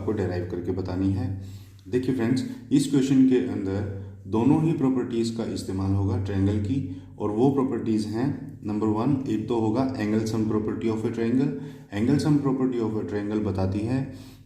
आपको डेराइव करके बतानी है। देखिए फ्रेंड्स, इस क्वेश्चन के अंदर दोनों ही प्रॉपर्टीज़ का इस्तेमाल होगा ट्रायंगल की, और वो प्रॉपर्टीज़ हैं नंबर 1, एक तो होगा angle sum property of A triangle. Angle sum property of A triangle बताती है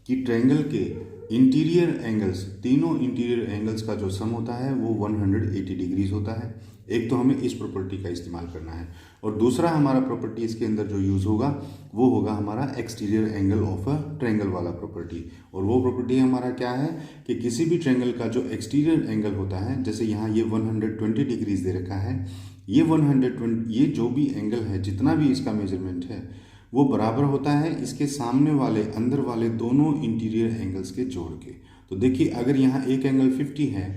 कि ट्रायंगल के इंटीरियर एंगल्स, तीनों इंटीरियर एंगल्स का जो सम होता है वो 180 डिग्रीज होता है। एक तो हमें इस प्रॉपर्टी का इस्तेमाल करना है, और दूसरा हमारा प्रॉपर्टीज़ के अंदर जो यूज़ होगा वो होगा हमारा exterior angle of a triangle वाला प्रॉपर्टी। और वो प्रॉपर्टी हमारा क्या है कि किसी भी ट्रायंगल का जो एक्सटीरियर एंगल होता है, जैसे यहाँ ये 120 डिग्रीज दे रखा है, ये 120, ये जो भी एंगल है, जितना भी इसका मेजरमेंट है, वो बराबर होता है इसके सामने वाले, अंदर वाले दोनों इंटीरियर एंगल्स के जोड़ के। तो देखिए, अगर यहाँ एक एंगल 50 है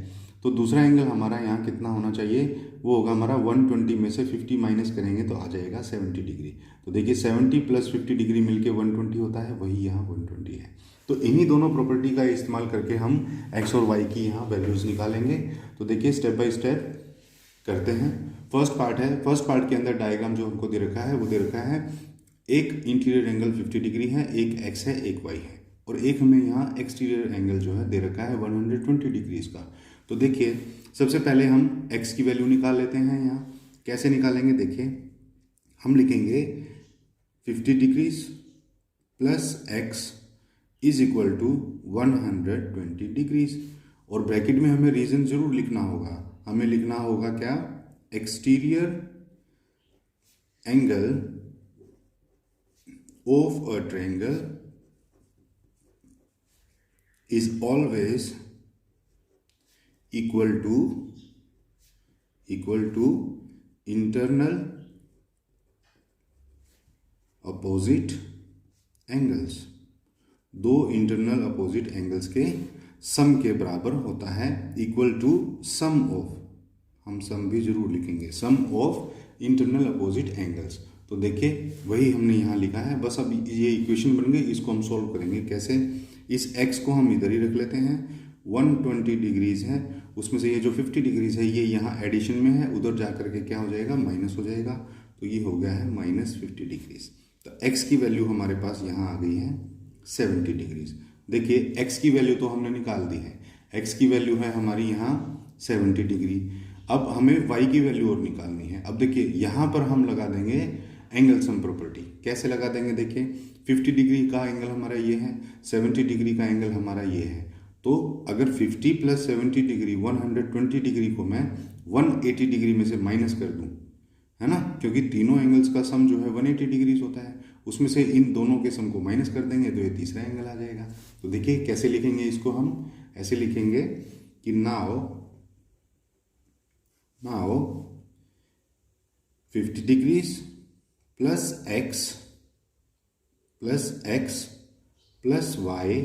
तो दूसरा एंगल हमारा यहाँ कितना होना चाहिए, वो होगा हमारा 120 में से 50 माइनस करेंगे तो आ जाएगा 70 डिग्री। तो देखिए 70 प्लस 50 डिग्री मिलके 120 होता है, वही यहाँ 120 है। तो इन्हीं दोनों प्रॉपर्टी का इस्तेमाल करके हम एक्स और वाई की यहाँ वैल्यूज़ निकालेंगे। तो देखिए स्टेप बाय स्टेप करते हैं। फर्स्ट पार्ट है, फर्स्ट पार्ट के अंदर डायग्राम जो हमको दे रखा है वो दे रखा है एक इंटीरियर एंगल 50 डिग्री है, एक एक्स है, एक वाई है, और एक हमें यहाँ एक्सटीरियर एंगल जो है दे रखा है 120 डिग्रीज का। तो देखिए सबसे पहले हम x की वैल्यू निकाल लेते हैं। यहाँ कैसे निकालेंगे, देखिए हम लिखेंगे 50 degrees plus x is equal to 120 degrees, और ब्रैकेट में हमें रीजन जरूर लिखना होगा। हमें लिखना होगा क्या, exterior angle of a triangle is always equal to internal opposite angles। दो इंटरनल अपोजिट एंगल्स के सम के बराबर होता है, इक्वल टू सम ऑफ, हम सम भी जरूर लिखेंगे, सम ऑफ इंटरनल अपोजिट एंगल्स। तो देखिए वही हमने यहाँ लिखा है। बस अब ये इक्वेशन बन गई, इसको हम सॉल्व करेंगे कैसे। इस x को हम इधर ही रख लेते हैं, 120 डिग्रीज है, उसमें से ये जो 50 डिग्रीज है ये यहाँ एडिशन में है, उधर जा करके क्या हो जाएगा, माइनस हो जाएगा। तो ये हो गया है -50 डिग्रीज। तो x की वैल्यू हमारे पास यहाँ आ गई है 70 डिग्रीज। देखिए x की वैल्यू तो हमने निकाल दी है, x की वैल्यू है हमारी यहाँ 70 डिग्री। अब हमें y की वैल्यू और निकालनी है। अब देखिए यहाँ पर हम लगा देंगे एंगल सम प्रॉपर्टी। कैसे लगा देंगे, देखिए 50 डिग्री का एंगल हमारा ये है, 70 डिग्री का एंगल हमारा ये है। तो अगर 50 प्लस 70 डिग्री 120 डिग्री को मैं 180 डिग्री में से माइनस कर दूं, है ना, क्योंकि तीनों एंगल्स का सम जो है 180 डिग्रीज होता है, उसमें से इन दोनों के सम को माइनस कर देंगे तो ये तीसरा एंगल आ जाएगा। तो देखिए कैसे लिखेंगे इसको, हम ऐसे लिखेंगे कि now 50 degrees plus x plus y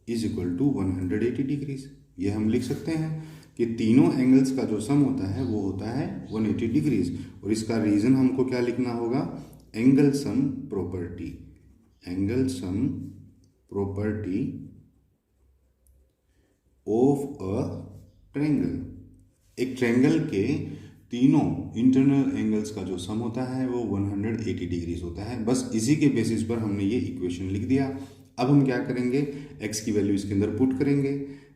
is equal to 180 degrees. ये हम लिख सकते हैं कि तीनों एंगल्स का जो सम होता है वो होता है 180 डिग्रीज, और इसका रीजन हमको क्या लिखना होगा, angle sum property. Angle sum property of a triangle. एक ट्रायंगल के तीनों इंटरनल एंगल्स का जो सम होता है वो 180 डिग्रीज होता है। बस इसी के बेसिस पर हमने ये इक्वेशन लिख दिया। अब हम क्या करेंगे, x की वैल्यू इसके अंदर पुट करेंगे।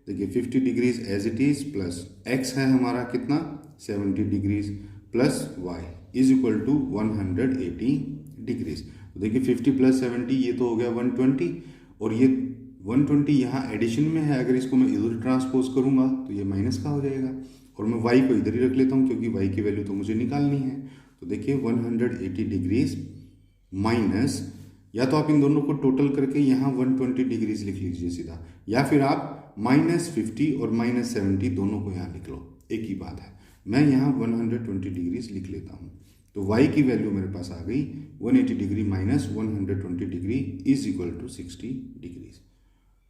देखिए 50 degrees as it is, plus x है हमारा कितना 70 degrees, plus y is equal to 180 degrees. तो देखिए 50 प्लस 70 ये तो हो गया 120, और ये 120 यहाँ एडिशन में है। अगर इसको मैं इधर ट्रांसपोज करूँगा तो ये माइनस का हो जाएगा, और मैं y को इधर ही रख लेता हूँ क्योंकि y की वैल्यू तो मुझे निकालनी है। तो देखिए 180 डिग्रीज माइनस, या तो आप इन दोनों को टोटल करके यहाँ 120 डिग्रीज लिख लीजिए सीधा, या फिर आप -50 और -70 दोनों को यहाँ लिख लो, एक ही बात है। मैं यहाँ 120 डिग्रीज लिख लेता हूँ। तो y की वैल्यू मेरे पास आ गई 180 degree minus 120 degree is equal to 60 degrees.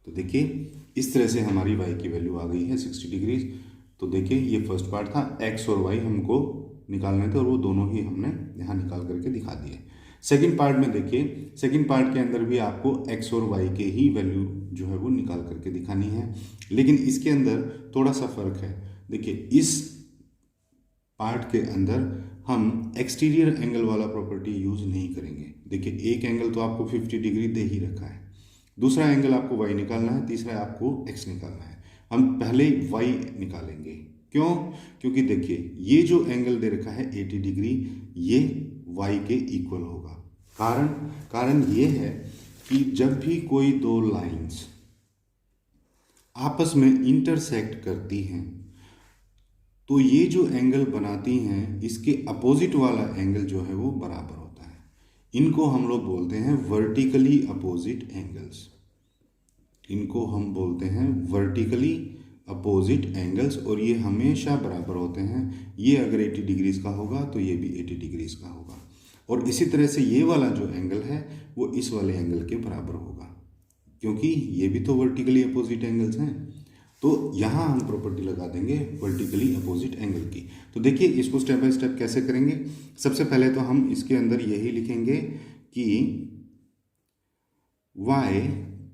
तो देखिए इस तरह से हमारी y की वैल्यू आ गई है 60 डिग्रीज। तो देखिए ये फर्स्ट पार्ट था, x और y हमको निकालने थे, और वो दोनों ही हमने यहाँ निकाल करके दिखा दिए। सेकंड पार्ट में देखिए, सेकंड पार्ट के अंदर भी आपको x और y के ही वैल्यू जो है वो निकाल करके दिखानी है, लेकिन इसके अंदर थोड़ा सा फर्क है। देखिए इस पार्ट के अंदर हम एक्सटीरियर एंगल वाला प्रॉपर्टी यूज नहीं करेंगे। देखिए एक एंगल तो आपको 50 डिग्री दे ही रखा है, दूसरा एंगल आपको y निकालना है, तीसरा आपको x निकालना है। हम पहले y निकालेंगे। क्यों? क्योंकि देखिए ये जो एंगल दे रखा है 80 डिग्री, ये y के इक्वल होगा। कारण ये है कि जब भी कोई दो लाइंस आपस में इंटरसेक्ट करती हैं तो ये जो एंगल बनाती हैं इसके अपोजिट वाला एंगल जो है वो बराबर होता है। इनको हम लोग बोलते हैं वर्टिकली अपोजिट एंगल्स। इनको हम बोलते हैं वर्टिकली अपोजिट एंगल्स, और ये हमेशा बराबर होते हैं। ये अगर 80 डिग्रीज का होगा तो ये भी 80 डिग्रीज का होगा, और इसी तरह से ये वाला जो एंगल है वो इस वाले एंगल के बराबर होगा, क्योंकि ये भी तो वर्टिकली अपोजिट एंगल्स हैं। तो यहाँ हम प्रॉपर्टी लगा देंगे वर्टिकली अपोजिट एंगल की। तो देखिए इसको स्टेप बाय स्टेप कैसे करेंगे। सबसे पहले तो हम इसके अंदर यही लिखेंगे कि y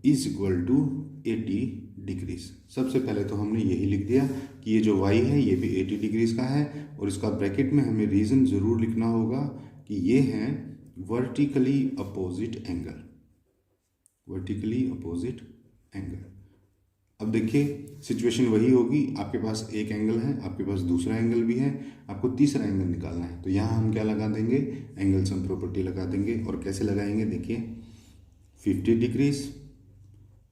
is equal to 80 degrees. सबसे पहले तो हमने यही लिख दिया कि ये जो y है ये भी 80 डिग्रीज का है, और इसका ब्रैकेट में हमें रीज़न ज़रूर लिखना होगा कि ये है vertically opposite angle, vertically opposite angle. अब देखिए सिचुएशन वही होगी, आपके पास एक एंगल है, आपके पास दूसरा एंगल भी है, आपको तीसरा एंगल निकालना है। तो यहाँ हम क्या लगा देंगे, एंगल सम प्रॉपर्टी लगा देंगे। और कैसे लगाएंगे, देखिए 50 degrees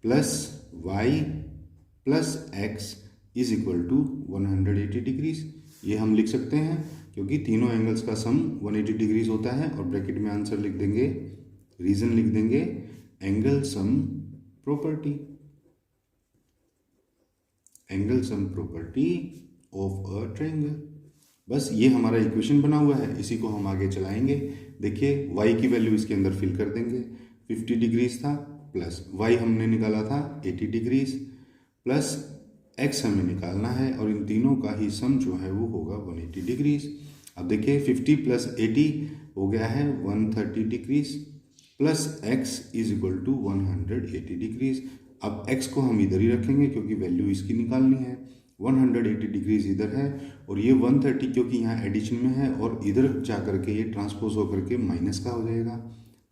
plus y plus x is equal to 180 degrees. ये हम लिख सकते हैं क्योंकि तीनों एंगल्स का सम 180 डिग्रीज होता है, और ब्रैकेट में आंसर लिख देंगे, रीजन लिख देंगे angle sum property, angle sum property of a triangle. बस ये हमारा इक्वेशन बना हुआ है, इसी को हम आगे चलाएंगे। देखिए y की वैल्यू इसके अंदर फिल कर देंगे, 50 डिग्रीज था, प्लस y हमने निकाला था 80 डिग्रीज, प्लस x हमें निकालना है, और इन तीनों का ही सम जो है वो होगा 180 डिग्रीज। अब देखिए 50 प्लस 80 हो गया है 130 degrees, plus x is equal to 180 degrees. अब x को हम इधर ही रखेंगे क्योंकि वैल्यू इसकी निकालनी है। 180 डिग्रीज इधर है, और ये 130 क्योंकि यहाँ एडिशन में है, और इधर जा करके ये ट्रांसपोज होकर के माइनस का हो जाएगा,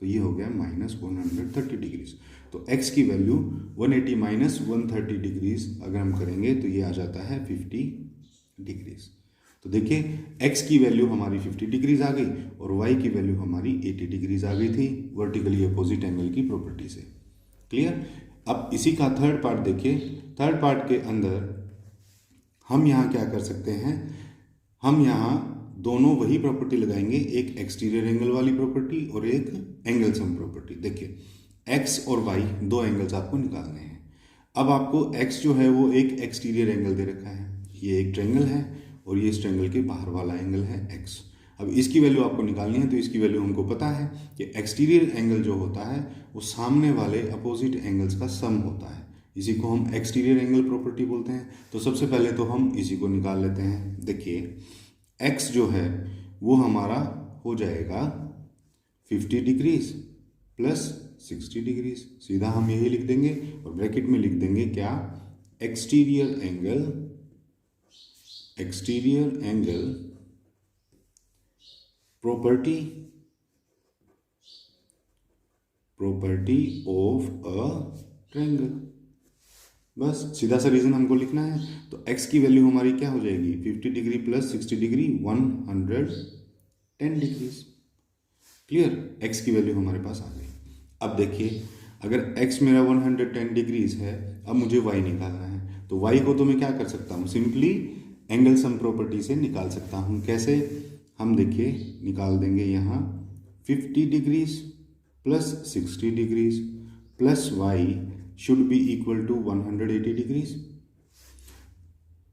तो ये हो गया माइनस 130 डिग्रीज। तो x की वैल्यू 180 माइनस 130 डिग्रीज अगर हम करेंगे तो ये आ जाता है 50 डिग्रीज। तो देखिए x की वैल्यू हमारी 50 डिग्रीज आ गई, और y की वैल्यू हमारी 80 डिग्रीज आ गई थी वर्टिकली अपोजिट एंगल की प्रॉपर्टी से। क्लियर। अब इसी का थर्ड पार्ट देखिए। थर्ड पार्ट के अंदर हम यहाँ क्या कर सकते हैं, हम यहाँ दोनों वही प्रॉपर्टी लगाएंगे, एक एक्सटीरियर एंगल वाली प्रॉपर्टी और एक एंगल सम प्रॉपर्टी। देखिए x और y दो एंगल्स आपको निकालने हैं। अब आपको x जो है वो एक एक्सटीरियर एंगल दे रखा है, ये एक ट्रायंगल है, और ये इस ट्रायंगल के बाहर वाला एंगल है x। अब इसकी वैल्यू आपको निकालनी है, तो इसकी वैल्यू हमको पता है कि एक्सटीरियर एंगल जो होता है वो सामने वाले अपोजिट एंगल्स का सम होता है, इसी को हम एक्सटीरियर एंगल प्रॉपर्टी बोलते हैं। तो सबसे पहले तो हम इसी को निकाल लेते हैं। देखिए x जो है वो हमारा हो जाएगा 50 डिग्रीज प्लस 60 डिग्रीज, सीधा हम यही लिख देंगे, और ब्रैकेट में लिख देंगे क्या, exterior angle property of a triangle. बस सीधा सा रीजन हमको लिखना है। तो x की वैल्यू हमारी क्या हो जाएगी, 50 degree plus 60 degree 110 degrees. Clear, x की वैल्यू हमारे पास आ गई। अब देखिए अगर x मेरा 110 डिग्रीज है, अब मुझे y निकालना है, तो y को तो मैं क्या कर सकता हूँ, सिंपली एंगल सम प्रॉपर्टी से निकाल सकता हूँ। कैसे, हम देखिए निकाल देंगे यहाँ 50 degrees plus 60 degrees plus y should be equal to 180 degrees.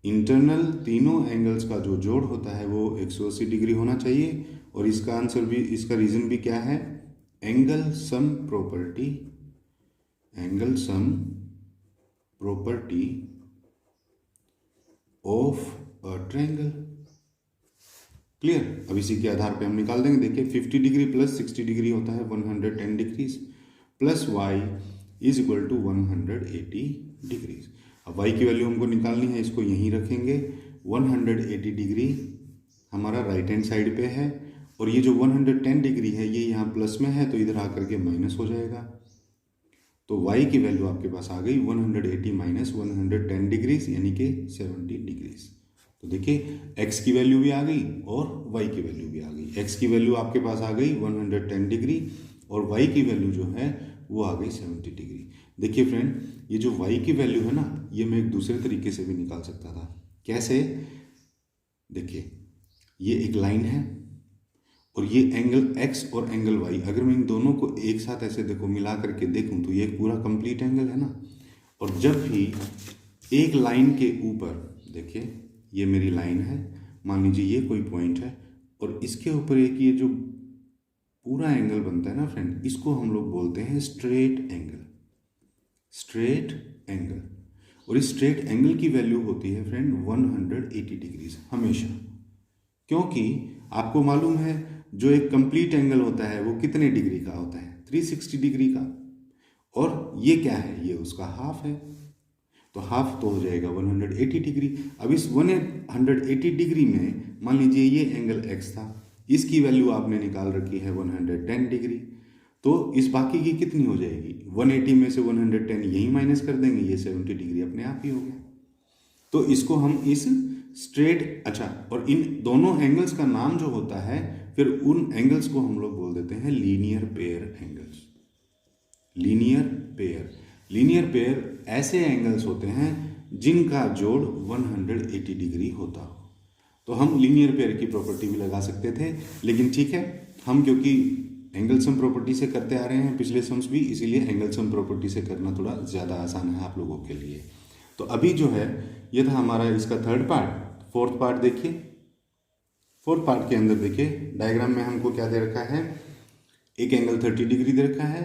Internal तीनों एंगल्स का जो जोड़ होता है वो 180 डिग्री होना चाहिए, और इसका आंसर भी, इसका रीजन भी क्या है, angle sum property of a triangle. Clear. अब इसी के आधार पे हम निकाल देंगे। देखिए 50 डिग्री प्लस 60 डिग्री होता है 110 degrees, plus y is equal to 180 degrees. अब y की वैल्यू हमको निकालनी है, इसको यहीं रखेंगे। 180 डिग्री हमारा राइट हैंड साइड पे है, और ये जो 110 डिग्री है ये यहाँ प्लस में है, तो इधर आकर के माइनस हो जाएगा। तो y की वैल्यू आपके पास आ गई 180 माइनस 110 डिग्रीज यानी कि 70 डिग्रीज। तो देखिए x की वैल्यू भी आ गई और y की वैल्यू भी आ गई। x की वैल्यू आपके पास आ गई 110 डिग्री और y की वैल्यू जो है वो आ गई 70 डिग्री। देखिए फ्रेंड, ये जो y की वैल्यू है ना, ये मैं एक दूसरे तरीके से भी निकाल सकता था। कैसे? देखिए ये एक लाइन है और ये एंगल x और एंगल y, अगर मैं इन दोनों को एक साथ ऐसे देखो मिला करके देखूं तो ये एक पूरा कंप्लीट एंगल है ना। और जब भी एक लाइन के ऊपर, देखिए ये मेरी लाइन है, मान लीजिए ये कोई पॉइंट है और इसके ऊपर एक ये जो पूरा एंगल बनता है ना फ्रेंड, इसको हम लोग बोलते हैं स्ट्रेट एंगल। स्ट्रेट एंगल, और इस स्ट्रेट एंगल की वैल्यू होती है फ्रेंड 180 डिग्रीज हमेशा, क्योंकि आपको मालूम है जो एक कंप्लीट एंगल होता है वो कितने डिग्री का होता है? 360 डिग्री का। और ये क्या है? ये उसका हाफ है, तो हाफ तो हो जाएगा 180 डिग्री। अब इस 180 डिग्री में मान लीजिए ये एंगल x था, इसकी वैल्यू आपने निकाल रखी है 110 डिग्री, तो इस बाकी की कितनी हो जाएगी? 180 में से 110 यही माइनस कर देंगे, ये 70 डिग्री अपने आप ही हो गया। तो इसको हम इस स्ट्रेट, अच्छा, और इन दोनों एंगल्स का नाम जो होता है, फिर उन एंगल्स को हम लोग बोल देते हैं linear pair angles. Linear pair, linear pair ऐसे एंगल्स होते हैं जिनका जोड़ 180 डिग्री होता हो। तो हम लीनियर पेयर की प्रॉपर्टी भी लगा सकते थे, लेकिन ठीक है, हम क्योंकि एंगल सम प्रॉपर्टी से करते आ रहे हैं पिछले सम्स भी, इसीलिए एंगल सम प्रॉपर्टी से करना थोड़ा ज़्यादा आसान है आप लोगों के लिए। तो अभी जो है ये था हमारा इसका थर्ड पार्ट। फोर्थ पार्ट देखिए, फोर्थ पार्ट के अंदर देखिए डायग्राम में हमको क्या दे रखा है? एक एंगल 30 डिग्री दे रखा है,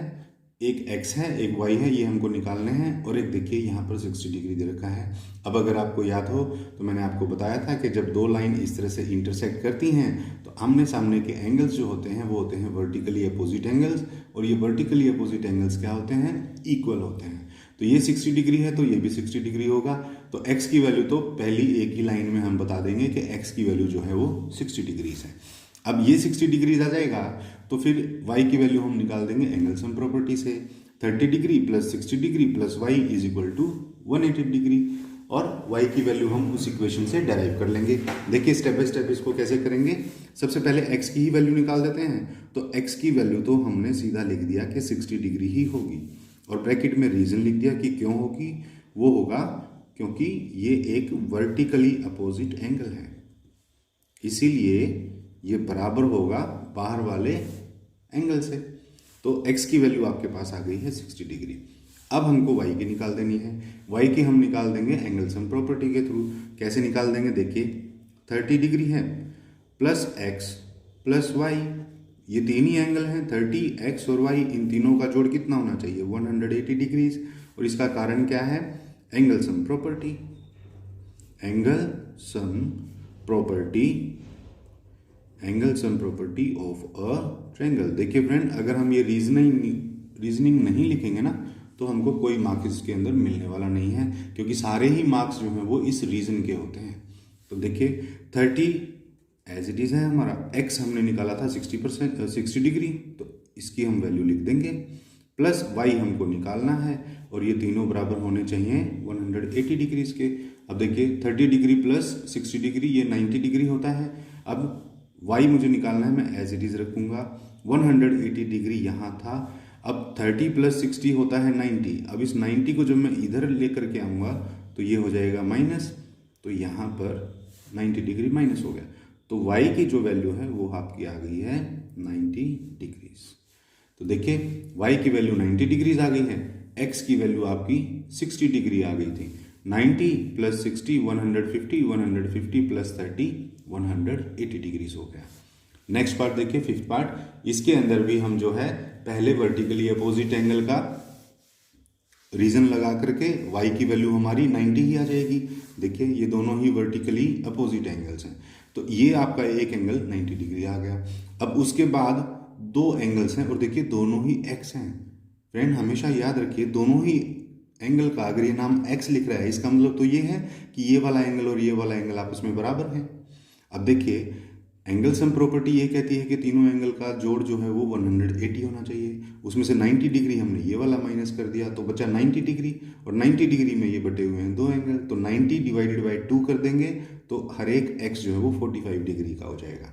एक x है एक y है, ये हमको निकालने हैं, और एक देखिए यहाँ पर 60 डिग्री दे रखा है। अब अगर आपको याद हो तो मैंने आपको बताया था कि जब दो लाइन इस तरह से इंटरसेक्ट करती हैं तो आमने सामने के एंगल्स जो होते हैं वो होते हैं वर्टिकली अपोजिट एंगल्स, और ये वर्टिकली अपोजिट एंगल्स क्या होते हैं? इक्वल होते हैं। तो ये 60 डिग्री है तो ये भी 60 डिग्री होगा। तो x की वैल्यू तो पहली एक ही लाइन में हम बता देंगे कि x की वैल्यू जो है वो 60 डिग्रीज है। अब ये 60 डिग्रीज आ जाएगा तो फिर y की वैल्यू हम निकाल देंगे एंगल सम प्रॉपर्टी से। 30 degree plus 60 degree plus y is equal to 180 degree, और y की वैल्यू हम उस इक्वेशन से डेराइव कर लेंगे। देखिए स्टेप बाय स्टेप इसको कैसे करेंगे। सबसे पहले x की ही वैल्यू निकाल देते हैं। तो x की वैल्यू तो हमने सीधा लिख दिया कि 60 डिग्री ही होगी, और ब्रैकेट में रीजन लिख दिया कि क्यों होगी। वो होगा क्योंकि ये एक वर्टिकली अपोजिट एंगल है, इसीलिए ये बराबर होगा बाहर वाले एंगल से। तो x की वैल्यू आपके पास आ गई है 60 डिग्री। अब हमको y की निकाल देनी है। y की हम निकाल देंगे एंगल सम प्रॉपर्टी के थ्रू। कैसे निकाल देंगे? देखिए 30 डिग्री है प्लस x प्लस y, ये तीन ही एंगल हैं 30, x और y, इन तीनों का जोड़ कितना होना चाहिए? 180 डिग्रीज। और इसका कारण क्या है? Angle sum property. Angle sum property, angle sum property of a triangle. देखिए फ्रेंड, अगर हम ये रीजनिंग नहीं लिखेंगे ना तो हमको कोई मार्क्स इसके अंदर मिलने वाला नहीं है, क्योंकि सारे ही मार्क्स जो हैं वो इस रीजन के होते हैं। तो देखिए 30 एज इट इज़ है हमारा, x हमने निकाला था 60 डिग्री, तो इसकी हम वैल्यू लिख देंगे, प्लस y हमको निकालना है, और ये तीनों बराबर होने चाहिए 180 डिग्रीज के। अब देखिए 30 डिग्री प्लस 60 डिग्री ये 90 डिग्री होता है। अब y मुझे निकालना है, मैं एज इट इज़ रखूँगा। 180 डिग्री यहाँ था, अब 30 प्लस 60 होता है 90। अब इस 90 को जब मैं इधर लेकर के आऊँगा तो ये हो जाएगा माइनस, तो यहाँ पर 90 डिग्री माइनस हो गया। तो y की जो वैल्यू है वो आपकी आ गई है 90 डिग्रीज। तो देखिए y की वैल्यू 90 डिग्रीज आ गई है, x की वैल्यू आपकी 60 डिग्री आ गई थी। 90 प्लस 60 150, 150 प्लस 30 180 डिग्रीज हो गया। नेक्स्ट पार्ट देखिए, फिफ्थ पार्ट। इसके अंदर भी हम जो है पहले वर्टिकली अपोजिट एंगल का रीजन लगा करके y की वैल्यू हमारी 90 ही आ जाएगी। देखिए ये दोनों ही वर्टिकली अपोजिट एंगल्स हैं, तो ये आपका एक एंगल 90 डिग्री आ गया। अब उसके बाद दो एंगल्स हैं और देखिए दोनों ही x हैं। फ्रेंड हमेशा याद रखिए दोनों ही एंगल का अगर ये नाम x लिख रहा है इसका मतलब तो ये है कि ये वाला एंगल और ये वाला एंगल आपस में बराबर है। अब देखिए एंगल सम प्रॉपर्टी ये कहती है कि तीनों एंगल का जोड़ जो है वो 180 होना चाहिए। उसमें से 90 डिग्री हमने ये वाला माइनस कर दिया तो बचा 90 डिग्री, और 90 डिग्री में ये बटे हुए हैं दो एंगल, तो 90 डिवाइडेड बाई 2 कर देंगे तो हर एक एक्स जो है वो 45 डिग्री का हो जाएगा,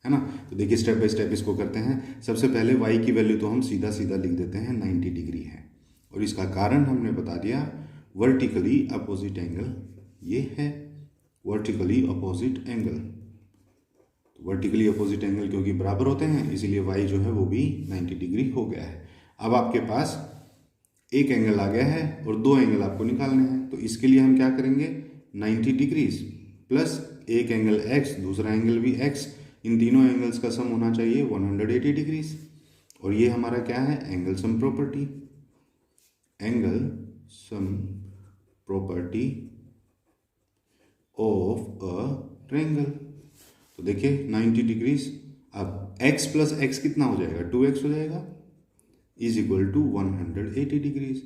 है ना। तो देखिए स्टेप बाय स्टेप इसको करते हैं। सबसे पहले वाई की वैल्यू तो हम सीधा सीधा लिख देते हैं 90 डिग्री है, और इसका कारण हमने बता दिया वर्टिकली अपोजिट एंगल ये है, वर्टिकली अपोजिट एंगल। तो वर्टिकली अपोजिट एंगल क्योंकि बराबर होते हैं इसीलिए वाई जो है वो भी 90 डिग्री हो गया है। अब आपके पास एक एंगल आ गया है और दो एंगल आपको निकालने हैं, तो इसके लिए हम क्या करेंगे 90 डिग्रीज प्लस एक एंगल x, दूसरा एंगल भी x, इन तीनों एंगल्स का सम होना चाहिए 180 डिग्रीज। और ये हमारा क्या है angle sum property, angle sum property of a triangle. तो देखिए 90 डिग्रीज, अब x प्लस x कितना हो जाएगा 2x हो जाएगा, इज इक्वल टू 180 डिग्रीज।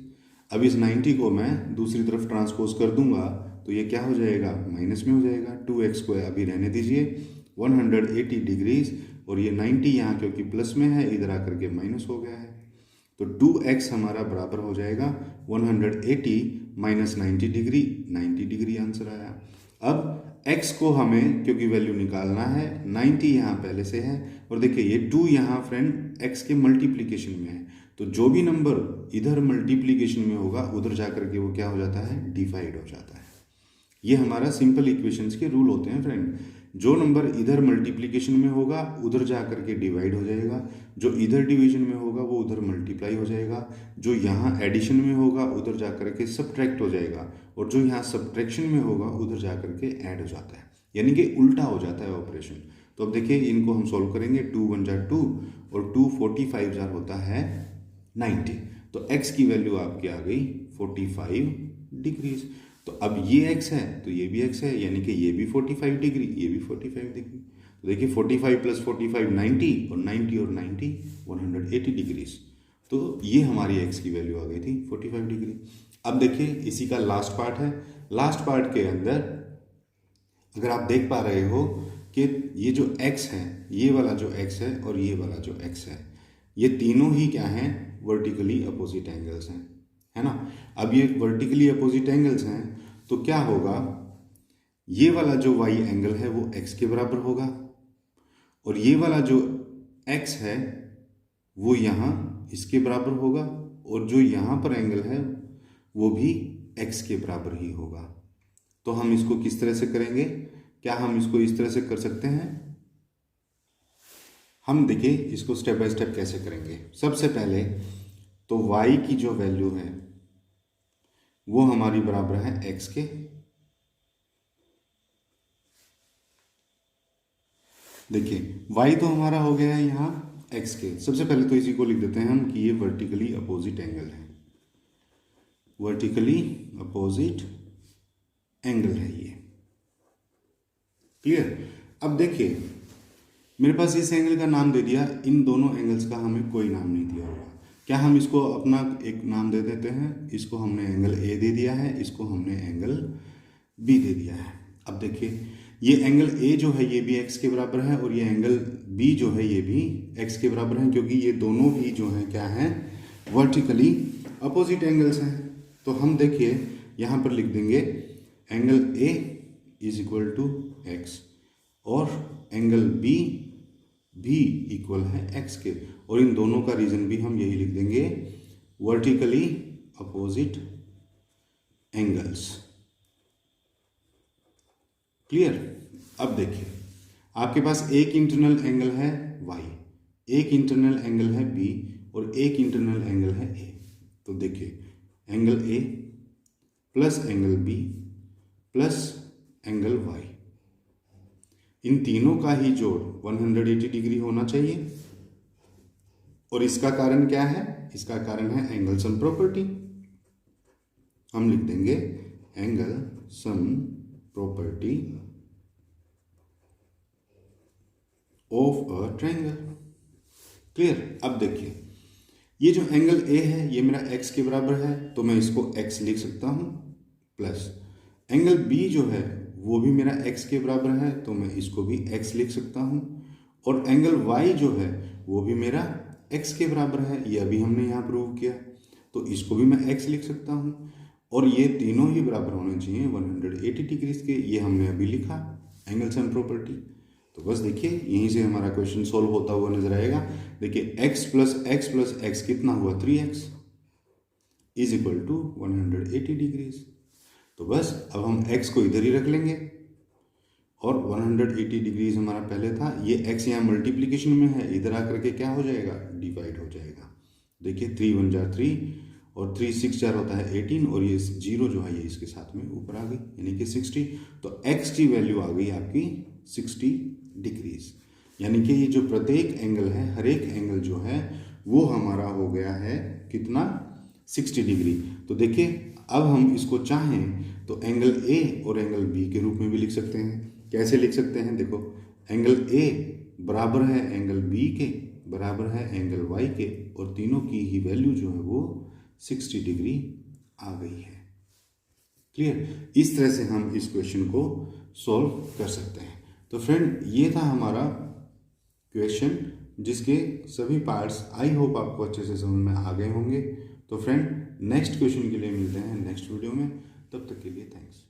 अब इस 90 को मैं दूसरी तरफ ट्रांसपोज कर दूंगा तो ये क्या हो जाएगा माइनस में हो जाएगा, 2x को अभी रहने दीजिए 180 डिग्रीज, और ये 90 यहाँ क्योंकि प्लस में है इधर आकर के माइनस हो गया है, तो 2x हमारा बराबर हो जाएगा 180 माइनस 90 डिग्री, 90 डिग्री आंसर आया। अब x को हमें क्योंकि वैल्यू निकालना है 90 यहाँ पहले से है, और देखिए ये 2 यहाँ फ्रेंड x के मल्टीप्लीकेशन में है, तो जो भी नंबर इधर मल्टीप्लीकेशन में होगा उधर जाकर के वो क्या हो जाता है डिवाइड हो जाता है। ये हमारा सिंपल इक्वेशंस के रूल होते हैं फ्रेंड, जो नंबर इधर मल्टीप्लीकेशन में होगा उधर जाकर के डिवाइड हो जाएगा, जो इधर डिवीजन में होगा वो उधर मल्टीप्लाई हो जाएगा, जो यहाँ एडिशन में होगा उधर जाकर के सब्ट्रैक्ट हो जाएगा, और जो यहाँ सब्ट्रैक्शन में होगा उधर जाकर के ऐड हो जाता है, यानी कि उल्टा हो जाता है ऑपरेशन। तो अब देखिए इनको हम सॉल्व करेंगे, 2 1 जा 2 और 2 45 जा होता है 90, तो x की वैल्यू आपकी आ गई 45 डिग्रीज। तो अब ये x है तो ये भी x है, यानी कि ये भी 45 डिग्री, ये भी 45 डिग्री। तो देखिए 45 प्लस 45 90, और 90 और 90 180 डिग्रीज। तो ये हमारी x की वैल्यू आ गई थी 45 डिग्री। अब देखिए इसी का लास्ट पार्ट है, लास्ट पार्ट के अंदर अगर आप देख पा रहे हो कि ये जो x है, ये वाला जो x है और ये वाला जो x है, ये तीनों ही क्या हैं वर्टिकली अपोजिट एंगल्स हैं, है ना। अब ये वर्टिकली अपोजिट एंगल्स हैं तो क्या होगा, ये वाला जो y एंगल है वो x के बराबर होगा, और ये वाला जो x है वो यहाँ इसके बराबर होगा, और जो यहाँ पर एंगल है वो भी x के बराबर ही होगा। तो हम इसको किस तरह से करेंगे, क्या हम इसको इस तरह से कर सकते हैं, हम देखिए इसको स्टेप बाय स्टेप कैसे करेंगे। सबसे पहले तो y की जो वैल्यू है वो हमारी बराबर है x के, देखिए y तो हमारा हो गया है यहाँ x के। सबसे पहले तो इसी को लिख देते हैं हम कि ये वर्टिकली अपोजिट एंगल है, वर्टिकली अपोजिट एंगल है ये, क्लियर। अब देखिए मेरे पास इस एंगल का नाम दे दिया, इन दोनों एंगल्स का हमें कोई नाम नहीं दिया होगा, क्या हम इसको अपना एक नाम दे देते हैं, इसको हमने एंगल ए दे दिया है, इसको हमने एंगल बी दे दिया है। अब देखिए ये एंगल ए जो है ये भी x के बराबर है, और ये एंगल बी जो है ये भी x के बराबर है, क्योंकि ये दोनों ही जो है क्या है वर्टिकली अपोजिट एंगल्स हैं। तो हम देखिए यहाँ पर लिख देंगे angle A is equal to x, और एंगल बी भी इक्वल है x के, और इन दोनों का रीजन भी हम यही लिख देंगे वर्टिकली अपोजिट एंगल्स, क्लियर। अब देखिए आपके पास एक इंटरनल एंगल है y, एक इंटरनल एंगल है b, और एक इंटरनल एंगल है a। तो देखिए angle a plus angle b plus angle y, इन तीनों का ही जोड़ 180 डिग्री होना चाहिए, और इसका कारण क्या है, इसका कारण है एंगल सम प्रॉपर्टी। हम लिख देंगे angle sum property of a triangle, clear. अब देखिए ये जो एंगल ए है ये मेरा x के बराबर है, तो मैं इसको x लिख सकता हूं, प्लस एंगल बी जो है वो भी मेरा x के बराबर है, तो मैं इसको भी x लिख सकता हूँ। और एंगल y जो है वो भी मेरा x के बराबर है, ये अभी हमने यहाँ प्रूव किया, तो इसको भी मैं x लिख सकता हूँ। और ये तीनों ही बराबर होने चाहिए 180 डिग्रीज के, ये हमने अभी लिखा एंगल सम प्रॉपर्टी। तो बस देखिए यहीं से हमारा क्वेश्चन सॉल्व होता हुआ नजर आएगा। देखिए x प्लस x कितना हुआ 3x is equal to 180 degrees. तो बस अब हम x को इधर ही रख लेंगे और 180 डिग्रीज हमारा पहले था, ये x यहाँ मल्टीप्लीकेशन में है, इधर आकर के क्या हो जाएगा डिवाइड हो जाएगा। देखिए 3 1 जा 3 और 3 6 4 होता है 18 और ये 0 जो है ये इसके साथ में ऊपर आ गई यानी कि 60। तो x की वैल्यू आ गई आपकी 60 डिग्रीज, यानी कि ये जो प्रत्येक एंगल है, हर एक एंगल जो है वो हमारा हो गया है कितना 60 डिग्री। तो देखिए अब हम इसको चाहें तो एंगल A और एंगल B के रूप में भी लिख सकते हैं। कैसे लिख सकते हैं, देखो एंगल A बराबर है एंगल B के, बराबर है एंगल Y के, और तीनों की ही वैल्यू जो है वो 60 डिग्री आ गई है। क्लियर, इस तरह से हम इस क्वेश्चन को सॉल्व कर सकते हैं। तो फ्रेंड ये था हमारा क्वेश्चन जिसके सभी पार्ट्स आई होप आपको अच्छे से समझ में आ गए होंगे। तो फ्रेंड नेक्स्ट क्वेश्चन के लिए मिलते हैं नेक्स्ट वीडियो में, तब तक के लिए थैंक्स।